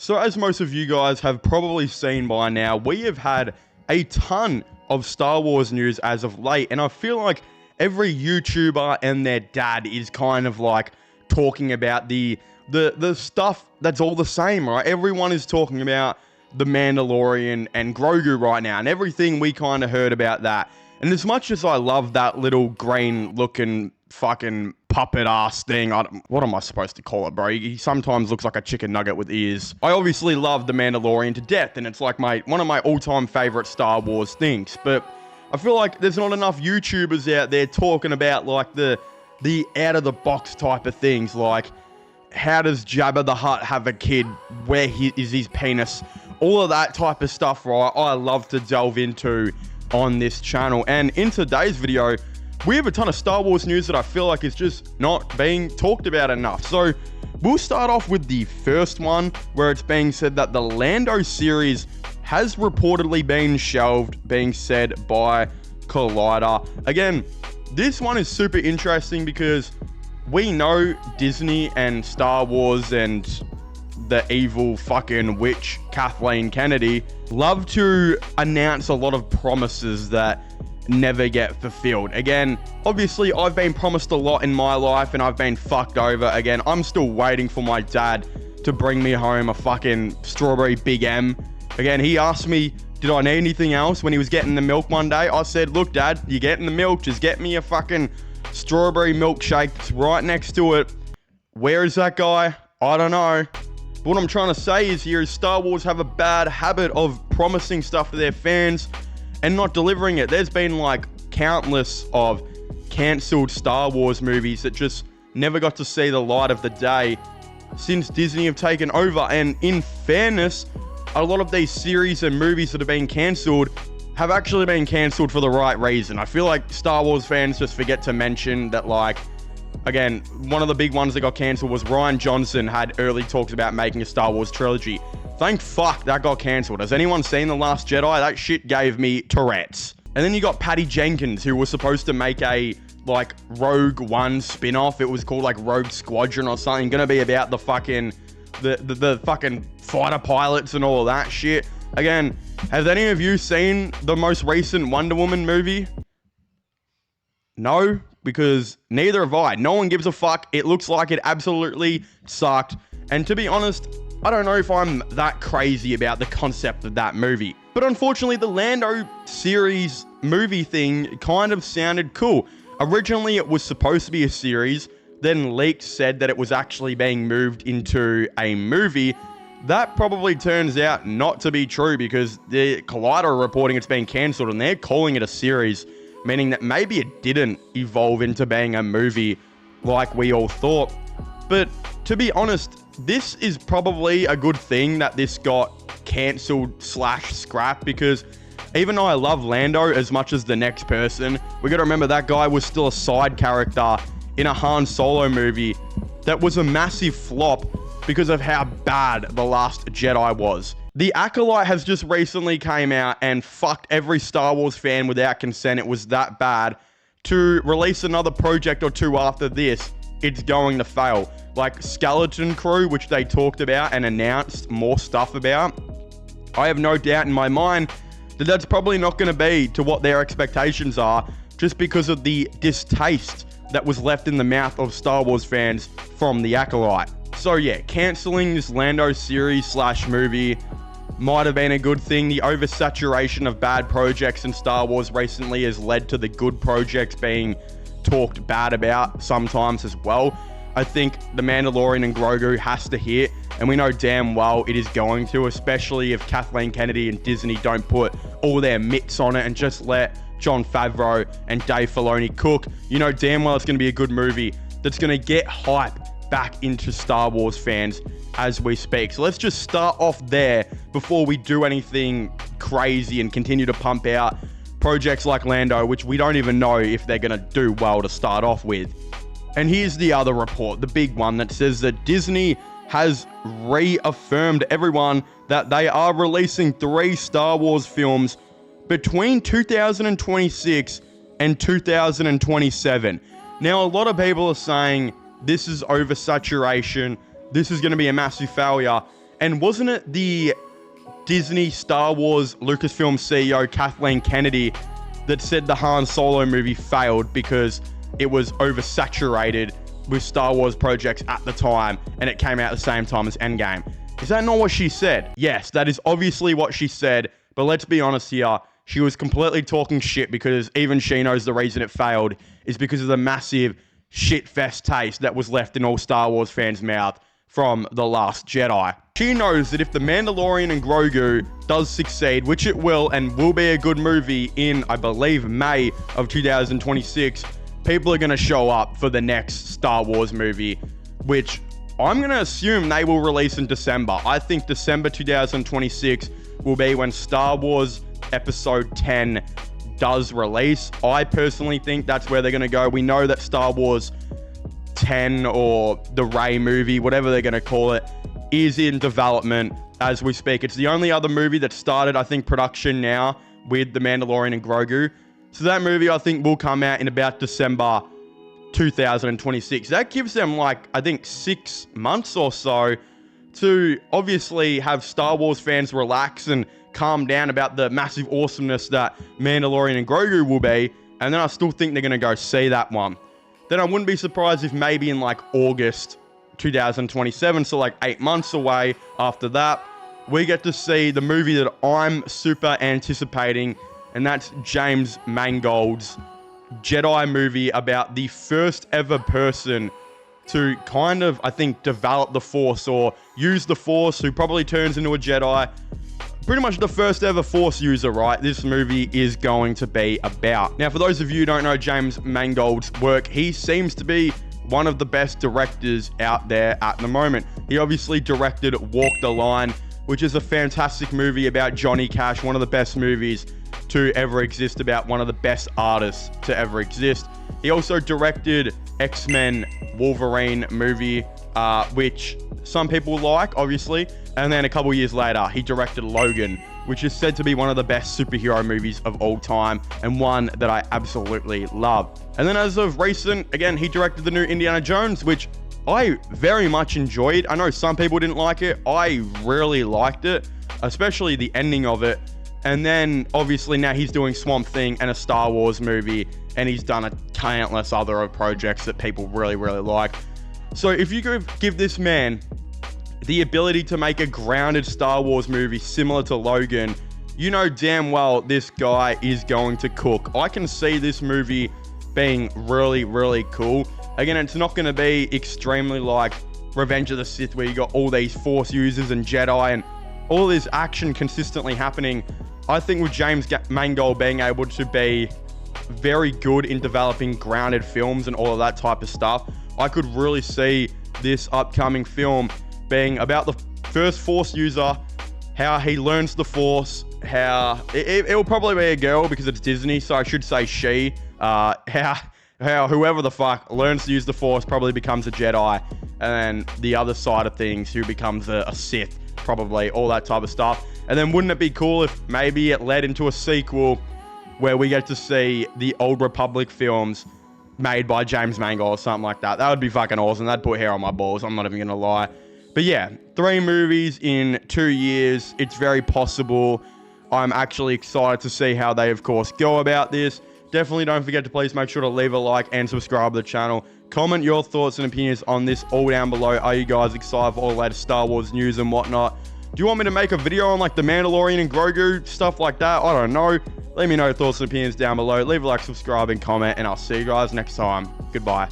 So as most of you guys have probably seen by now, we have had a ton of Star Wars news as of late, and I feel like every YouTuber and their dad is kind of like talking about the stuff that's all the same, right? Everyone is talking about the Mandalorian and Grogu right now, and everything we kind of heard about that. And as much as I love that little green-looking fucking puppet ass thing, what am I supposed to call it, bro? He sometimes looks like a chicken nugget with ears. I obviously love the Mandalorian to death, and it's like one of my all-time favorite Star Wars things. But I feel like there's not enough YouTubers out there talking about like the out-of-the-box type of things, like how does Jabba the Hutt have a kid? Where is his penis? All of that type of stuff, right? I love to delve into on this channel. And in today's video, we have a ton of Star Wars news that I feel like is just not being talked about enough. So we'll start off with the first one, where it's being said that the Lando series has reportedly been shelved, being said by Collider. Again, this one is super interesting because we know Disney and Star Wars and the evil fucking witch Kathleen Kennedy love to announce a lot of promises that never get fulfilled. Again, obviously I've been promised a lot in my life and I've been fucked over. Again, I'm still waiting for my dad to bring me home a fucking strawberry Big M. Again, he asked me, did I need anything else when he was getting the milk one day? I said, look dad, you're getting the milk, just get me a fucking strawberry milkshake. It's right next to it. Where is that guy? I don't know. But what I'm trying to say is here is Star Wars have a bad habit of promising stuff to their fans and not delivering it. There's been like countless of cancelled Star Wars movies that just never got to see the light of the day since Disney have taken over. And in fairness, a lot of these series and movies that have been cancelled have actually been cancelled for the right reason. I feel like Star Wars fans just forget to mention that, like, again, one of the big ones that got cancelled was Rian Johnson had early talks about making a Star Wars trilogy. Thank fuck that got cancelled. Has anyone seen The Last Jedi? That shit gave me Tourette's. And then you got Patty Jenkins, who was supposed to make a like Rogue One spin-off. It was called like Rogue Squadron or something. Gonna be about the fucking the fucking fighter pilots and all of that shit. Again, have any of you seen the most recent Wonder Woman movie? No, because neither have I. No one gives a fuck. It looks like it absolutely sucked. And to be honest, I don't know if I'm that crazy about the concept of that movie. But unfortunately, the Lando series movie thing kind of sounded cool. Originally, it was supposed to be a series. Then leaks said that it was actually being moved into a movie. That probably turns out not to be true because the Collider are reporting it's being cancelled and they're calling it a series, meaning that maybe it didn't evolve into being a movie like we all thought. But to be honest, this is probably a good thing that this got cancelled / scrapped, because even though I love Lando as much as the next person, we gotta remember that guy was still a side character in a Han Solo movie that was a massive flop because of how bad The Last Jedi was. The Acolyte has just recently came out and fucked every Star Wars fan without consent. It was that bad. To release another project or two after this, it's going to fail. Like Skeleton Crew, which they talked about and announced more stuff about. I have no doubt in my mind that that's probably not going to be to what their expectations are, just because of the distaste that was left in the mouth of Star Wars fans from the Acolyte. So yeah, cancelling this Lando series / movie might have been a good thing. The oversaturation of bad projects in Star Wars recently has led to the good projects being talked bad about sometimes as well. I think The Mandalorian and Grogu has to hit, and we know damn well it is going to, especially if Kathleen Kennedy and Disney don't put all their mitts on it and just let Jon Favreau and Dave Filoni cook. You know damn well it's going to be a good movie that's going to get hype back into Star Wars fans as we speak. So let's just start off there before we do anything crazy and continue to pump out projects like Lando, which we don't even know if they're going to do well to start off with. And here's the other report, the big one, that says that Disney has reaffirmed everyone that they are releasing 3 Star Wars films between 2026 and 2027. Now, a lot of people are saying this is oversaturation, this is going to be a massive failure, And wasn't it the Disney Star Wars Lucasfilm CEO Kathleen Kennedy that said the Han Solo movie failed because it was oversaturated with Star Wars projects at the time, and it came out at the same time as Endgame? Is that not what she said? Yes, that is obviously what she said, but let's be honest here. She was completely talking shit because even she knows the reason it failed is because of the massive shit-fest taste that was left in all Star Wars fans' mouth from The Last Jedi. She knows that if The Mandalorian and Grogu does succeed, which it will, and will be a good movie in, I believe, May of 2026, people are going to show up for the next Star Wars movie, which I'm going to assume they will release in December. I think December 2026 will be when Star Wars Episode 10 does release. I personally think that's where they're going to go. We know that Star Wars 10 or the Rey movie, whatever they're going to call it, is in development as we speak. It's the only other movie that started, I think, production now with The Mandalorian and Grogu. So that movie, I think, will come out in about December 2026. That gives them, like, I think 6 months or so to obviously have Star Wars fans relax and calm down about the massive awesomeness that Mandalorian and Grogu will be. And then I still think they're going to go see that one. Then I wouldn't be surprised if maybe in like August 2027, so like 8 months away after that, we get to see the movie that I'm super anticipating, and that's James Mangold's Jedi movie about the first ever person to kind of, I think, develop the Force or use the Force, who probably turns into a Jedi. Pretty much the first ever Force user, right? This movie is going to be about. Now, for those of you who don't know James Mangold's work, he seems to be one of the best directors out there at the moment. He obviously directed Walk the Line, which is a fantastic movie about Johnny Cash, one of the best movies to ever exist, about one of the best artists to ever exist. He also directed X-Men Wolverine movie, which some people like, obviously. And then a couple years later, he directed Logan, which is said to be one of the best superhero movies of all time, and one that I absolutely love. And then as of recent, again, he directed the new Indiana Jones, which I very much enjoyed. I know some people didn't like it. I really liked it, especially the ending of it. And then obviously now he's doing Swamp Thing and a Star Wars movie, and he's done a countless other projects that people really, really like. So if you could give this man the ability to make a grounded Star Wars movie similar to Logan, you know damn well this guy is going to cook. I can see this movie being really, really cool. Again, it's not going to be extremely like Revenge of the Sith, where you got all these Force users and Jedi and all this action consistently happening. I think with James Mangold being able to be very good in developing grounded films and all of that type of stuff, I could really see this upcoming film being about the first Force user, how he learns the Force, how it will probably be a girl because it's Disney, so I should say she, how whoever the fuck learns to use the Force probably becomes a Jedi, and then the other side of things, who becomes a Sith, probably, all that type of stuff. And then wouldn't it be cool if maybe it led into a sequel where we get to see the Old Republic films made by James Mangold or something like that? That would be fucking awesome. That'd put hair on my balls, I'm not even gonna lie. But yeah, 3 movies in 2 years. It's very possible. I'm actually excited to see how they, of course, go about this. Definitely don't forget to please make sure to leave a like and subscribe to the channel. Comment your thoughts and opinions on this all down below. Are you guys excited for all the latest Star Wars news and whatnot? Do you want me to make a video on like the Mandalorian and Grogu, stuff like that? I don't know. Let me know your thoughts and opinions down below. Leave a like, subscribe, and comment, and I'll see you guys next time. Goodbye.